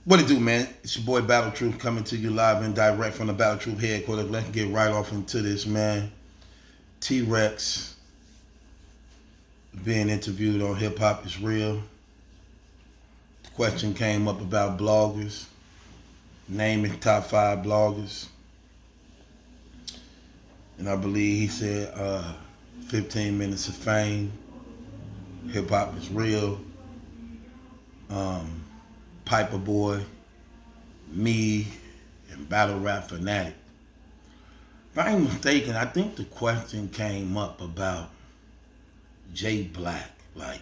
What it do, man? It's your boy Battle Truth coming to you live and direct from the Battle Truth headquarters. Let's get right off into this, man. T-Rex being interviewed on Hip Hop is Real. The question came up about bloggers, naming top 5 bloggers. And I believe he said 15 Minutes of Fame, Hip Hop is Real, Piper Boy, me, and Battle Rap Fanatic. If I ain't mistaken, I think the question came up about Jblac. Like,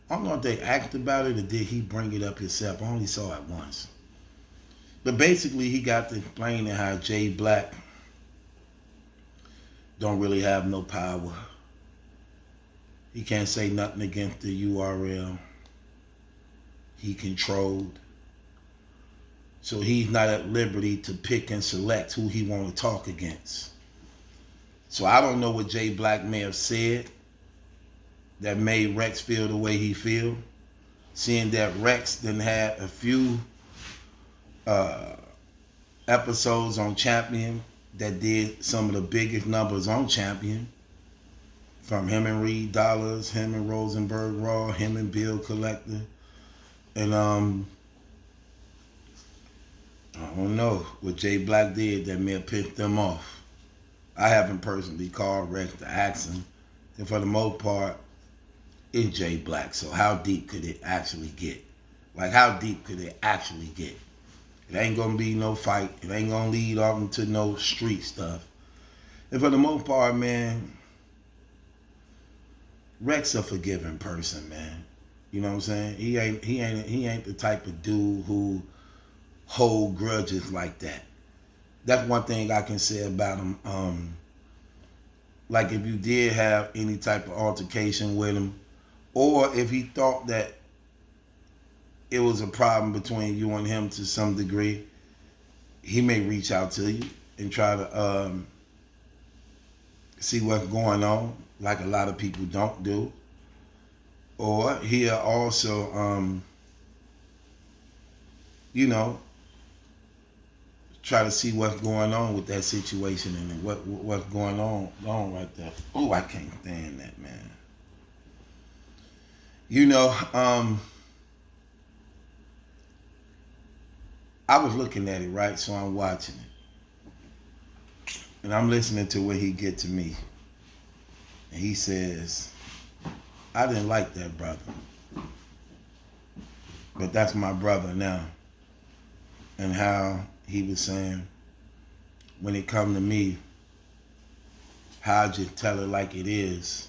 I don't know if they asked about it or did he bring it up himself. I only saw it once. But basically, he got to explaining how Jblac don't really have no power. He can't say nothing against the URL. He controlled. So he's not at liberty to pick and select who he want to talk against. So I don't know what Jblac may have said that made Rex feel the way he feel. Seeing that Rex then had a few episodes on Champion that did some of the biggest numbers on Champion. From him and Reed Dollars, him and Rosenberg Raw, him and Bill Collector. And I don't know what Jblac did that may have pissed them off. I haven't personally called Rex to ask him. And for the most part, it's Jblac. So how deep could it actually get? Like, how deep could it actually get? It ain't gonna be no fight. It ain't gonna lead off into no street stuff. And for the most part, man, Rex a forgiving person, man. You know what I'm saying? He ain't the type of dude who hold grudges like that. That's one thing I can say about him. Like if you did have any type of altercation with him, or if he thought that it was a problem between you and him to some degree, he may reach out to you and try to see what's going on, like a lot of people don't do. Or he'll also, try to see what's going on with that situation and what's going on right there. Oh, I can't stand that, man. I was looking at it, right? So I'm watching it. And I'm listening to where he get to me. And he says, I didn't like that brother. But that's my brother now. And how he was saying, when it come to me, how I just tell it like it is.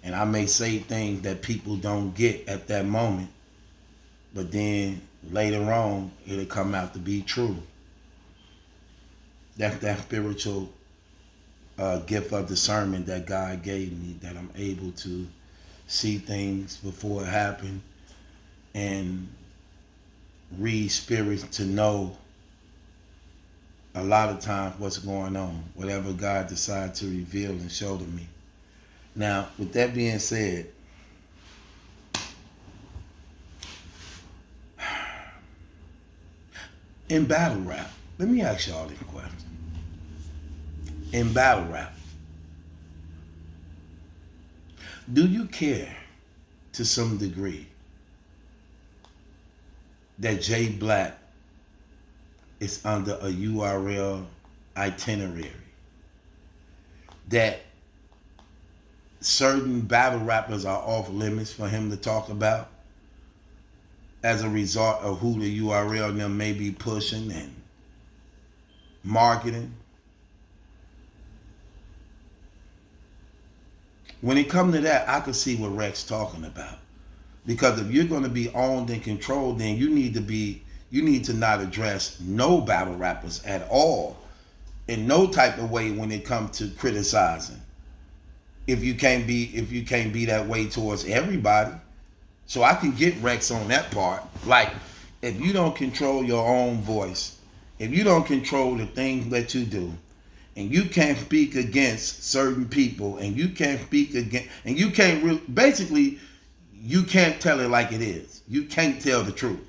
And I may say things that people don't get at that moment, but then later on, it'll come out to be true. That's that spiritual gift of discernment that God gave me, that I'm able to see things before it happen and read spirits to know a lot of times what's going on, whatever God decides to reveal and show to me. Now, with that being said, in battle rap, let me ask y'all this question. In battle rap, do you care to some degree that Jblac is under a URL itinerary? That certain battle rappers are off limits for him to talk about as a result of who the URL and them may be pushing and marketing? When it comes to that, I can see what Rex talking about. Because if you're going to be owned and controlled, then you need to not address no battle rappers at all in no type of way when it comes to criticizing. If you can't be that way towards everybody. So I can get Rex on that part. Like, if you don't control your own voice, if you don't control the things that you do, and you can't speak against certain people, and you can't speak against, and you can't really, basically, you can't tell it like it is. You can't tell the truth.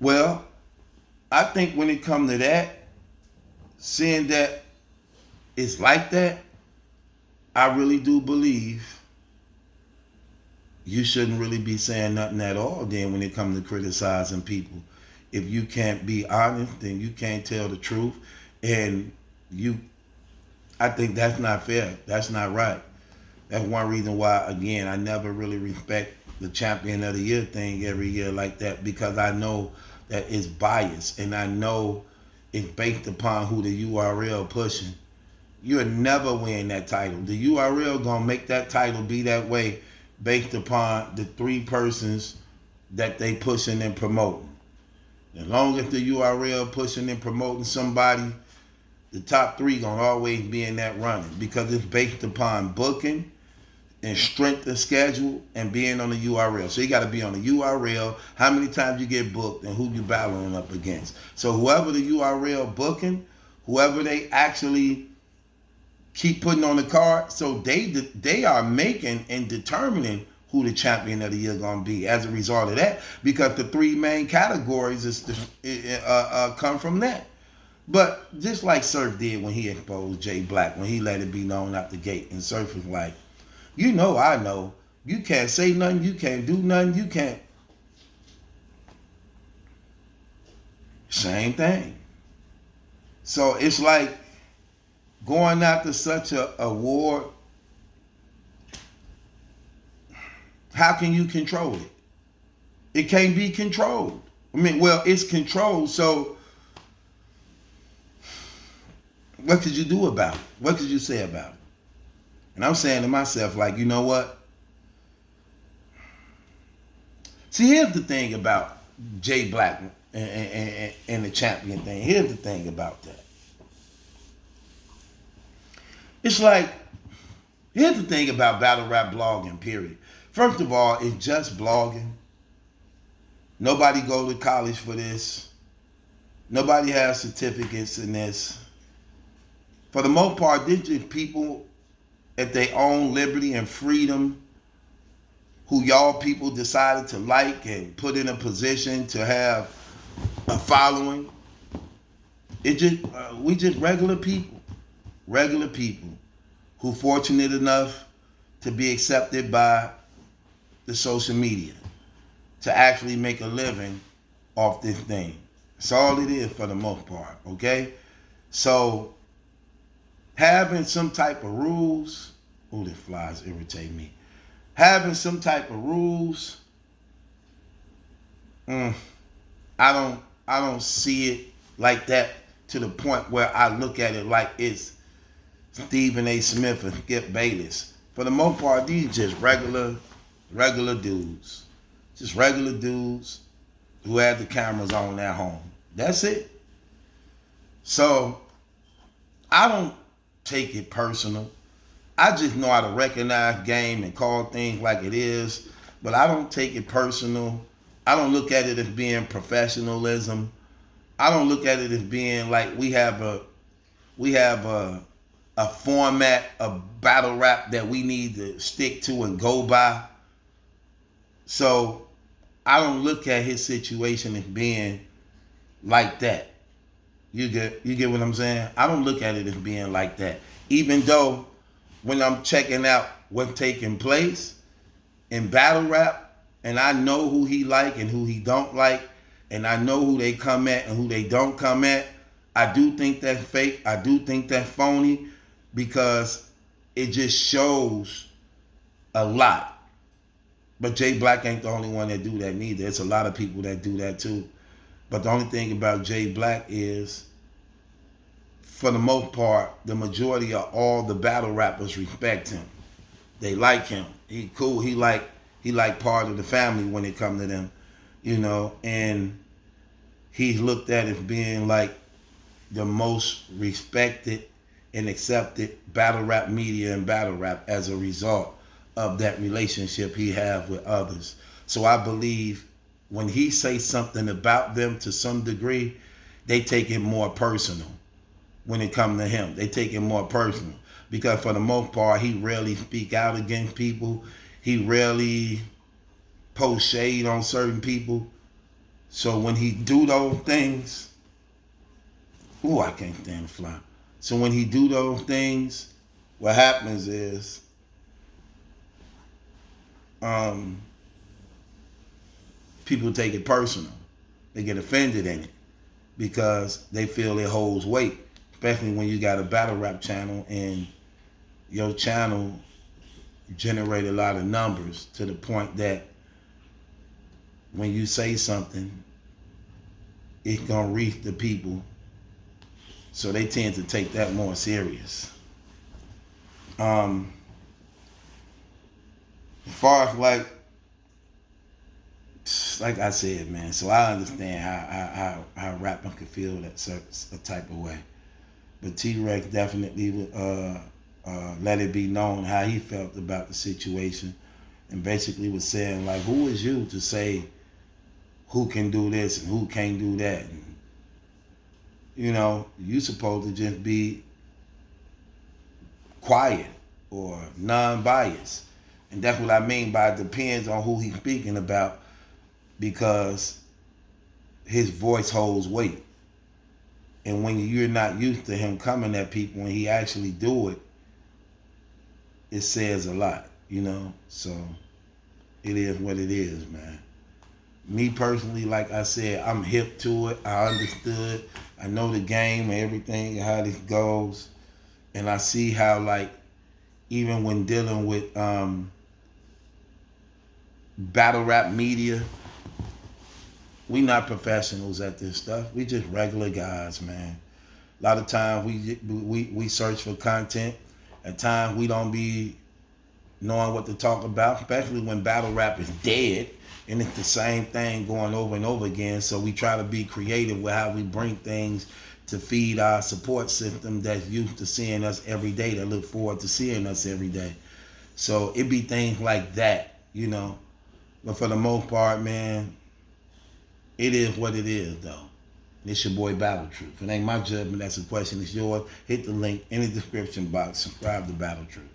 Well, I think when it comes to that, seeing that it's like that, I really do believe you shouldn't really be saying nothing at all then when it comes to criticizing people. If you can't be honest, then you can't tell the truth. And I think that's not fair. That's not right. That's one reason why, again, I never really respect the champion of the year thing every year like that, because I know that it's biased and I know it's based upon who the URL pushing. You'll never win that title. The URL gonna make that title be that way based upon the three persons that they pushing and promoting. As long as the URL pushing and promoting somebody, the top three gonna always be in that running, because it's based upon booking and strength of schedule and being on the URL. So you got to be on the URL, how many times you get booked, and who you battling up against. So whoever the URL booking, whoever they actually keep putting on the card, so they are making and determining who the champion of the year gonna be as a result of that, because the three main categories come from that. But just like Surf did when he exposed Jblac, when he let it be known out the gate, and Surf was like, you know, I know. You can't say nothing. You can't do nothing. You can't. Same thing. So it's like going after such a award. How can you control it? It can't be controlled. I mean, well, it's controlled. So what could you do about it? What could you say about it? And I'm saying to myself, like, you know what? See, here's the thing about Jblac and the champion thing. Here's the thing about that. It's like, here's the thing about battle rap blogging, period. First of all, it's just blogging. Nobody go to college for this. Nobody has certificates in this. For the most part, this is people at their own liberty and freedom, who y'all people decided to like and put in a position to have a following. We just regular people who fortunate enough to be accepted by the social media to actually make a living off this thing. That's all it is for the most part, okay? So having some type of rules, the flies irritate me. Having some type of rules, I don't see it like that, to the point where I look at it like it's Stephen A. Smith and Skip Bayless. For the most part, these just regular dudes. Just regular dudes who had the cameras on at home. That's it. So I don't take it personal. I just know how to recognize game and call things like it is, but I don't take it personal. I don't look at it as being professionalism. I don't look at it as being like we have a format of battle rap that we need to stick to and go by. So I don't look at his situation as being like that. You get what I'm saying? I don't look at it as being like that. Even though when I'm checking out what's taking place in battle rap, and I know who he like and who he don't like, and I know who they come at and who they don't come at, I do think that's fake. I do think that's phony, because it just shows a lot. But Jblac ain't the only one that do that neither. It's a lot of people that do that too. But the only thing about Jblac is, for the most part, the majority of all the battle rappers respect him. They like him. He cool. He like part of the family when it comes to them, you know. And he's looked at as being like the most respected and accepted battle rap media and battle rap as a result of that relationship he have with others. So I believe when he say something about them to some degree, they take it more personal. When it comes to him, they take it more personal, because for the most part, he rarely speak out against people. He rarely posts shade on certain people. So when he do those things, ooh, I can't stand the fly. So when he do those things, what happens is, people take it personal. They get offended in it because they feel it holds weight, especially when you got a battle rap channel and your channel generate a lot of numbers to the point that when you say something, it's gonna reach the people, so they tend to take that more serious. As far as like I said, man, so I understand how a rapper could feel that a type of way. But T-Rex definitely would let it be known how he felt about the situation, and basically was saying, like, who is you to say who can do this and who can't do that? And, you know, you supposed to just be quiet or non-biased. And that's what I mean by it depends on who he's speaking about, because his voice holds weight. And when you're not used to him coming at people, when he actually do it, it says a lot, you know? So it is what it is, man. Me personally, like I said, I'm hip to it. I understood. I know the game and everything, how this goes. And I see how, like, even when dealing with battle rap media, we not professionals at this stuff. We just regular guys, man. A lot of times we search for content. At times we don't be knowing what to talk about, especially when battle rap is dead and it's the same thing going over and over again. So we try to be creative with how we bring things to feed our support system that's used to seeing us every day, that look forward to seeing us every day. So it be things like that, you know. But for the most part, man, it is what it is, though. It's your boy Battle Truth. It ain't my judgment. That's a question. It's yours. Hit the link in the description box. Subscribe to Battle Truth.